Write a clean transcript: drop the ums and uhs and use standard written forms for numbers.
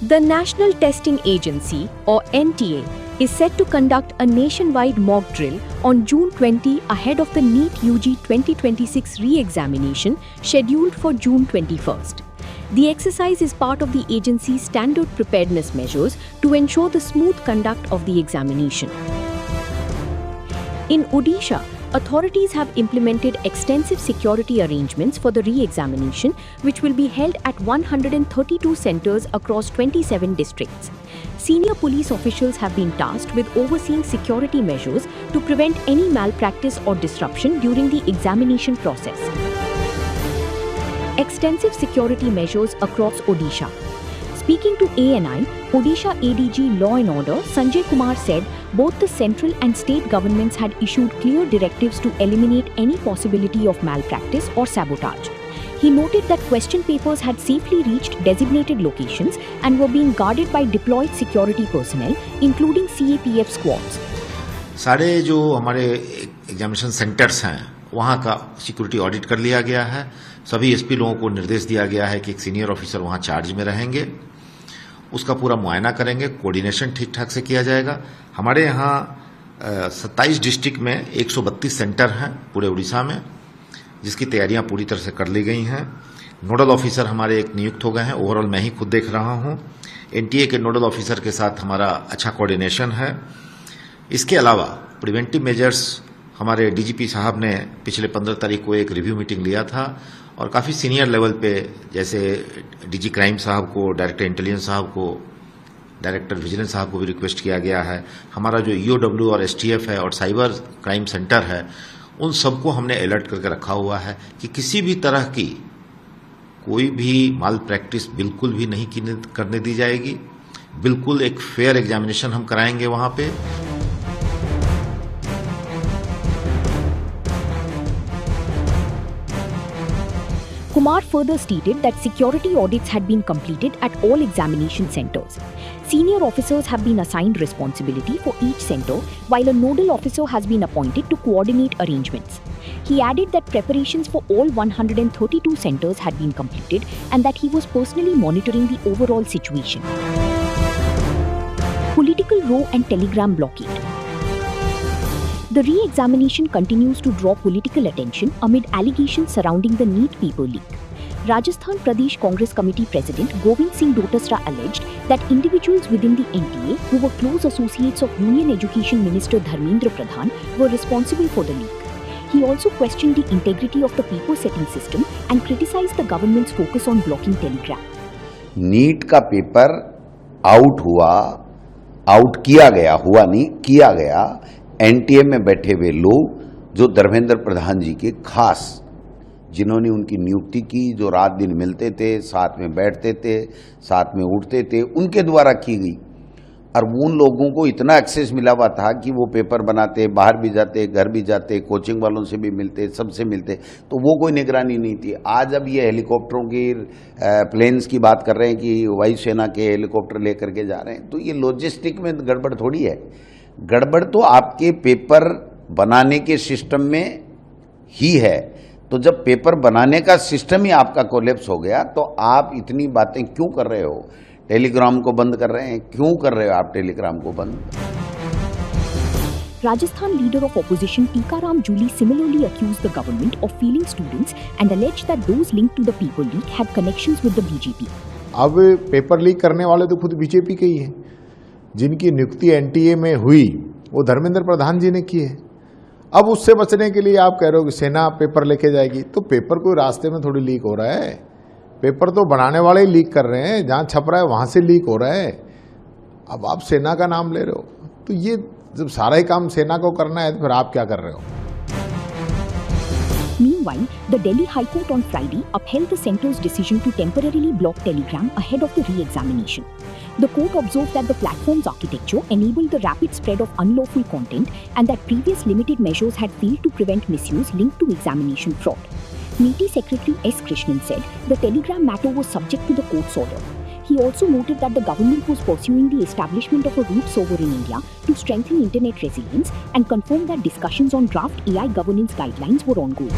The National Testing Agency, or NTA, is set to conduct a nationwide mock drill on June 20 ahead of the NEET UG 2026 re-examination scheduled for June 21st. The exercise is part of the agency's standard preparedness measures to ensure the smooth conduct of the examination. In Odisha, authorities have implemented extensive security arrangements for the re-examination, which will be held at 132 centres across 27 districts. Senior police officials have been tasked with overseeing security measures to prevent any malpractice or disruption during the examination process. Extensive security measures across Odisha. Speaking to ANI, Odisha ADG Law and Order Sanjay Kumar said both the central and state governments had issued clear directives to eliminate any possibility of malpractice or sabotage. He noted that question papers had safely reached designated locations and were being guarded by deployed security personnel, including CAPF squads. सारे जो हमारे examination centres हैं वहाँ का security audit कर लिया गया है। सभी एसपी लोगों को निर्देश दिया गया है कि एक सीनियर ऑफिसर वहाँ चार्ज में रहेंगे, उसका पूरा मुआयना करेंगे, कोऑर्डिनेशन ठीक ठाक से किया जाएगा। हमारे यहाँ 27 डिस्ट्रिक्ट में 132 सेंटर हैं पूरे उड़ीसा में, जिसकी तैयारियां पूरी तरह से कर ली गई हैं। नोडल ऑफिसर हमारे एक नियुक्त हो गए हैं, ओवरऑल मैं ही खुद देख रहा हूं। एनटीए के नोडल ऑफिसर के साथ हमारा अच्छा कोऑर्डिनेशन है। इसके अलावा प्रिवेंटिव मेजर्स हमारे डीजीपी साहब ने पिछले 15 तारीख को एक रिव्यू मीटिंग लिया था और काफ़ी सीनियर लेवल पे, जैसे डीजी क्राइम साहब को, डायरेक्टर इंटेलिजेंस साहब को, डायरेक्टर विजिलेंस साहब को भी रिक्वेस्ट किया गया है। हमारा जो ईओडब्ल्यू और एसटीएफ है और साइबर क्राइम सेंटर है, उन सबको हमने अलर्ट करके रखा हुआ है कि किसी भी तरह की कोई भी माल प्रैक्टिस बिल्कुल भी नहीं करने दी जाएगी। बिल्कुल एक फेयर एग्जामिनेशन हम कराएंगे वहां पे। Kumar further stated that security audits had been completed at all examination centres. Senior officers have been assigned responsibility for each centre, while a nodal officer has been appointed to coordinate arrangements. He added that preparations for all 132 centres had been completed and that he was personally monitoring the overall situation. Political row and telegram blockade. The re-examination continues to draw political attention amid allegations surrounding the NEET paper leak. Rajasthan Pradesh Congress Committee President Govind Singh Dotasra alleged that individuals within the NTA who were close associates of Union Education Minister Dharmendra Pradhan were responsible for the leak. He also questioned the integrity of the paper setting system and criticized the government's focus on blocking Telegram. NEET का paper out किया गया, हुआ नहीं, किया गया। NTA में बैठे हुए लोग जो धर्मेंद्र प्रधान जी के खास, जिन्होंने उनकी नियुक्ति की, जो रात दिन मिलते थे, साथ में बैठते थे, साथ में उठते थे, उनके द्वारा की गई। और उन लोगों को इतना एक्सेस मिला हुआ था कि वो पेपर बनाते, बाहर भी जाते, घर भी जाते, कोचिंग वालों से भी मिलते, सबसे मिलते, तो वो कोई निगरानी नहीं थी। आज अब ये हेलीकॉप्टरों की, प्लेन्स की बात कर रहे हैं कि वायुसेना के हेलीकॉप्टर लेकर के जा रहे हैं, तो ये लॉजिस्टिक में गड़बड़ थोड़ी है। गड़बड़ तो आपके पेपर बनाने के सिस्टम में ही है। तो जब पेपर बनाने का सिस्टम ही आपका कोलैप्स हो गया, तो आप इतनी बातें क्यों कर रहे हो? टेलीग्राम को बंद कर रहे हैं, क्यों कर रहे हो आप टेलीग्राम को बंद? Rajasthan leader of opposition Tikaram Juli similarly accused the government of failing students and alleged that those linked to the paper leak had connections with the BJP. अब पेपर लीक करने वाले तो खुद बीजेपी के ही हैं। जिनकी नियुक्ति एनटीए में हुई वो धर्मेंद्र प्रधान जी ने की है। अब उससे बचने के लिए आप कह रहे हो कि सेना पेपर लेके जाएगी, तो पेपर कोई रास्ते में थोड़ी लीक हो रहा है। पेपर तो बनाने वाले ही लीक कर रहे हैं, जहां छप रहा है वहां से लीक हो रहा है। अब आप सेना का नाम ले रहे हो, तो ये जब सारा ही काम सेना को करना है तो फिर आप क्या कर रहे हो? Meanwhile, the Delhi High Court on Friday upheld the centre's decision to temporarily block Telegram ahead of the re-examination. The court observed that the platform's architecture enabled the rapid spread of unlawful content and that previous limited measures had failed to prevent misuse linked to examination fraud. NEET Secretary S. Krishnan said the Telegram matter was subject to the court's order. He also noted that the government was pursuing the establishment of a root server in India to strengthen internet resilience and confirmed that discussions on draft AI governance guidelines were ongoing.